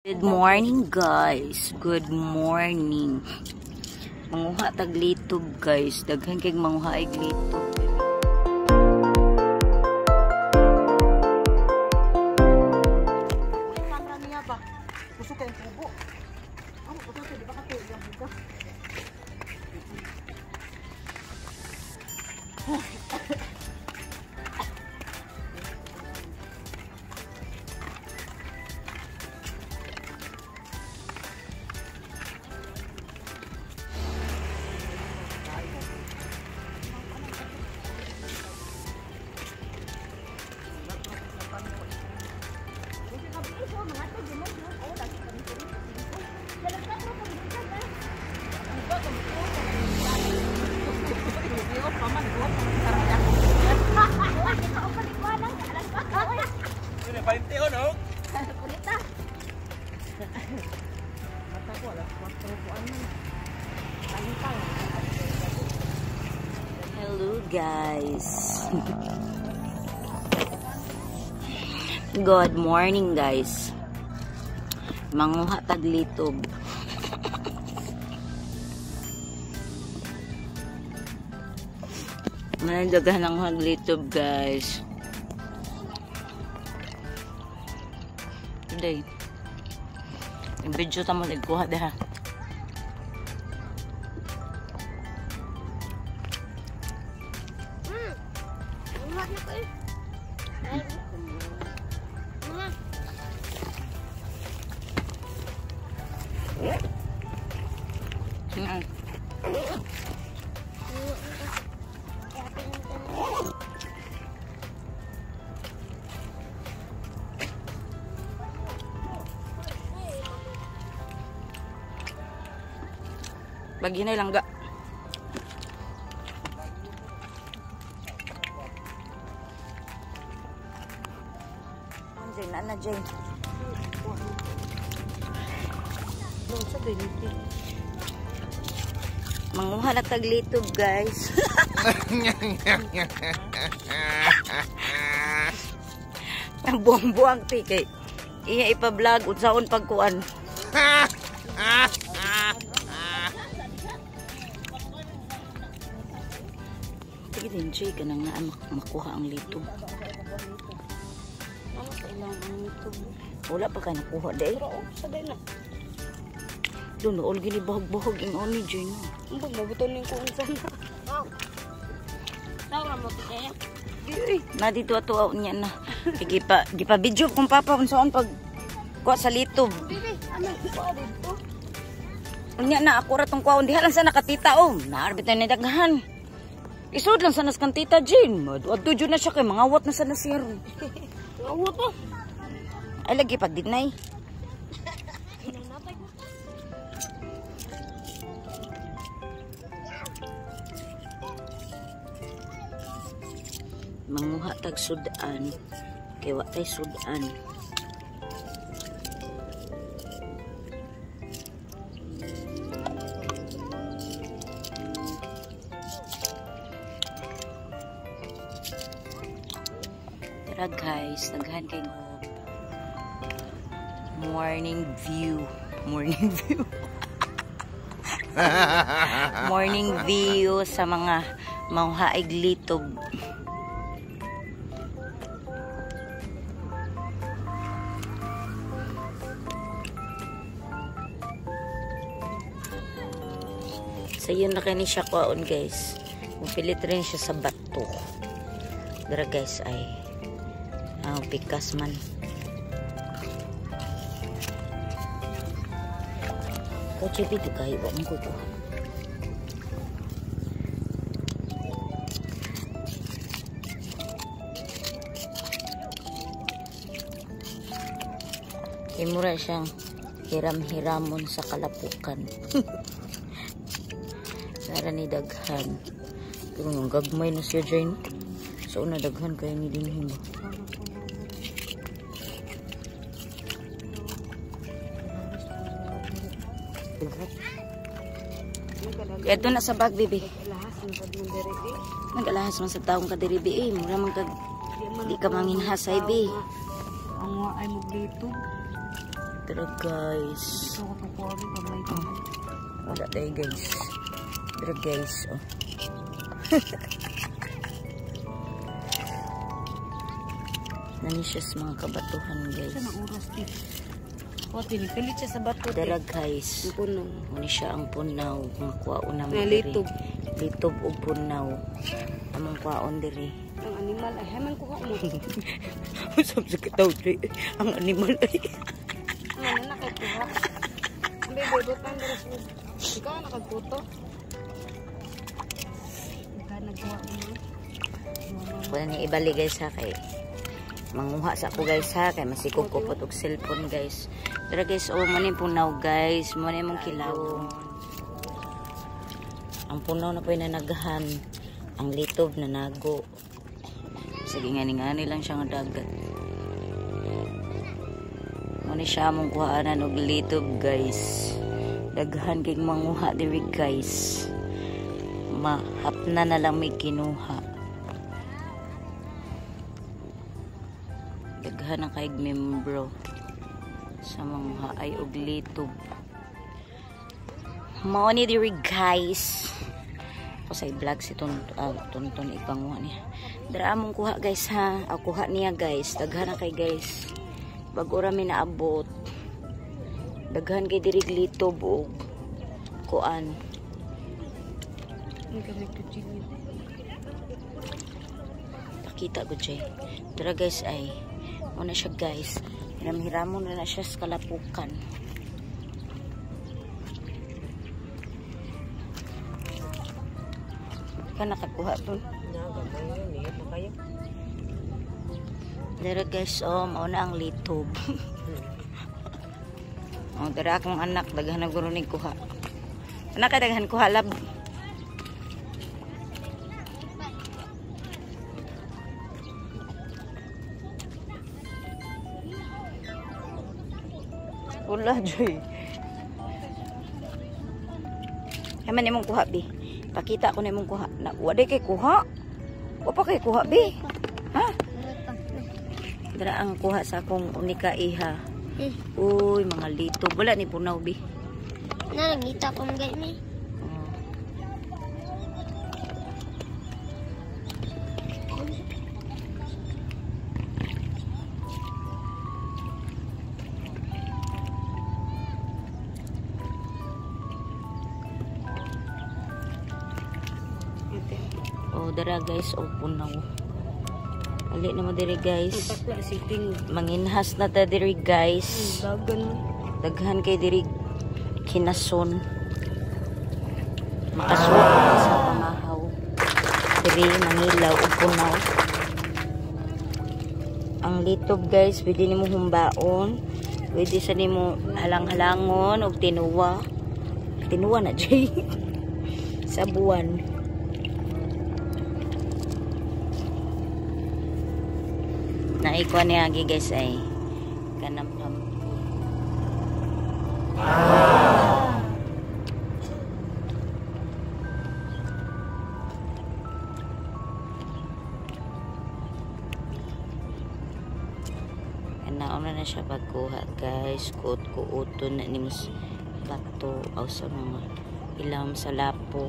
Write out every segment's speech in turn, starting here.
Good morning guys. Good morning. Manguha tag litob guys. Daghan kay manguha ig litob. Kamera niya ba? Gusto kayong tubo. Ano ko dito, di ba ka tubo yung buka? Hello guys. Good morning guys. Manguha tag litob. Manadagan ang haglitob guys. Today. Yung video tamo nagkuha dah. Bagi na lang ga. Andiyan na Jane. Manguha na tag litob guys. Ang buang-buang tikay. Iya ipa-vlog unsaon pagkuan. Sige din, Jay, ka nang makuha ang litob. Ano kailangan ang litob? Wala pa ka nakuha, day? Pero, saday na. Doon, all gini bahog-bahog in oni, Jay, no? Ang magbutonin ko ang sana. Tawag mo ito kaya? Na dito ato niya na. Gipa video kung papa unsaon pag kuha sa litob. Bibi, ano pa dito? Unya na ako ra tong kuha, diha lang sa nakatita oh. Naarbit na daghan. Isod lang sa nas kan tita Jane. Adto jud na siya kay mangawat na sa nasir. Ngawat pa. Ay lagi pag dinay. Manguha tag sudan kay wa tay sudan. Tara guys, daghan kay morning view. Morning view. Morning view sa mga manghaig litob. So yun na kani siya kuaon guys. Mupilit rin siya sa bato. Dara guys ay pikas man. Kotse dito kayo ba mong kukuha? Imura siyang hiram-hiramon sa kalapukan. Nara ni daghan. Pero yung gagmay na siya dyan. So una daghan kaya ni dinhin ba? Ito na sa bag, bibi. Nag-alahas man sa taong kadiribi eh. Mura man Di ka manginhasay, be. Ang ay maglito. Tara guys. Gusto ko itong kuha rin. Kamay ko. Wala tayo guys. Tara guys. Oh. Nani siya sa mga kabatuhan guys. Ito na oras din. O, tinipilit siya sa bato. Tara guys. Ang puno. Muna siya ang punaw. Mga kwaon na May litob. Litob o punaw. Among kwaon diri. Ang animal ay haman kuha mo. Usap sa kataw diri. Ang animal ay. Ang ano nakikuha. Ang bebebot ang daras mo. Ikaw ang nakagputo. Ikaw nagkuha mo. Wala niya ibalik guys ha kay manguha sa ako guys ha kay masikog ko po og cellphone guys. Pero guys oh mo ni punaw guys, mo ni mong kilawon. Ang punaw na po nanagahan, ang litob na nago. Sige ngani-ngani lang siya nga dagat. Mo ni siya mong kuhaanan og litob guys. Daghan kay manguha diri guys. Mahapna na lang may kinuha. Daghan ang kaig membro sa mga ay og litob. Mao ni diri guys. Ako sa vlog si Tonton ipanguha niya. Dara among kuha guys ha. Ako kuha niya guys. Daghan kay guys. Bago ra mi naabot. Daghan kay diri litob og kuan. Ang kami kuchilyo. Pakita ko jay. Dara guys ay una siya guys. Hiram-hiramon na siya sa kalapukan. Ka nakakuha to. Dara guys, oh, mauna ang litob. Oh, dara akong anak, daghan na guro ni kuha. Anak ka daghan kuha lab. Wala, Joy. Haman ni mong kuha, Bi. Pakita ko na mong kuha. Wala kay kuha. Wapa kay kuha, Bi. Ha? Dara ang kuha sa akong unika iha. Uy, mga lito. Wala ni punaw, Bi. Nangita ko mga ni. Oh, dara guys, oh punaw. Ali na mo diri guys. Takla siting. Manginhas na ta diri guys. Dagan. Daghan kay diri kinason. Makasuot sa pamahaw. Diri mangilaw ug punaw. Ang litob guys, pwede nimo humbaon. Pwede sa nimo halang-halangon og tinuwa. Tinuwa na jay. Sa buwan. Naikuha niya agi guys ay kanam nauna na siya pagkuha guys. Kuot-kuoton na ni mas bato o sa mga ilam sa lapo.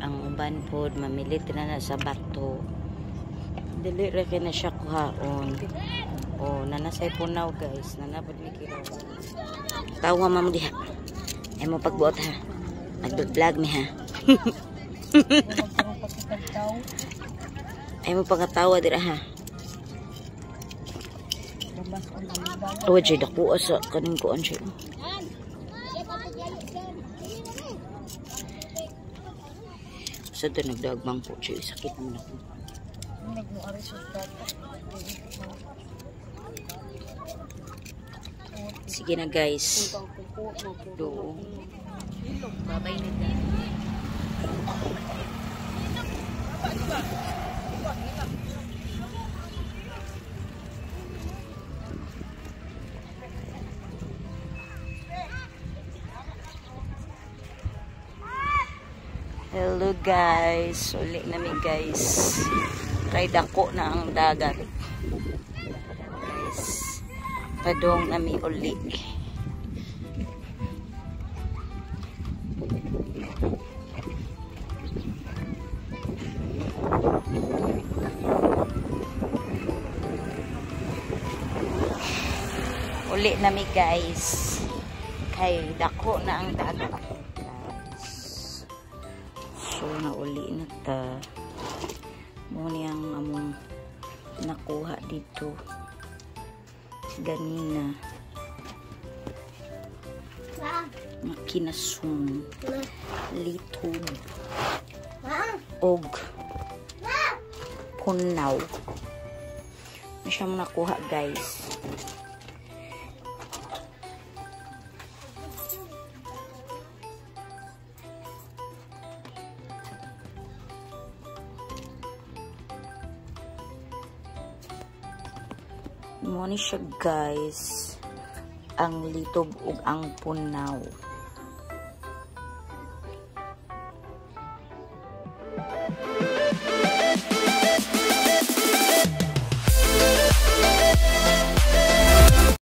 Ang uban pod mamilit na sa bato. Dili ra kay na siya kuhaon. Oh, nanasay punaw guys. Nanapod mi kilo. Tawa mamo diha. Ay mo pagbuot ha. Nag-vlog mi ha. Ay mo pagkatawa dira ha. Oh, jay dako sa kaning kuan siya. Sa to nagdagbang po siya. Sakit naman ako. Sige na guys. Do. Babay na din. Hello guys. Uli namin guys. Kay dako na ang dagat. Guys. Padong nami uli. Uli nami guys. Kay dako na ang dagat. Guys. So na uli na ta. Muna ang among nakuha dito. Ganina. Kinasong litog og punaw. Na siya mo nakuha guys. Mo ni siya guys ang litog ug ang punaw.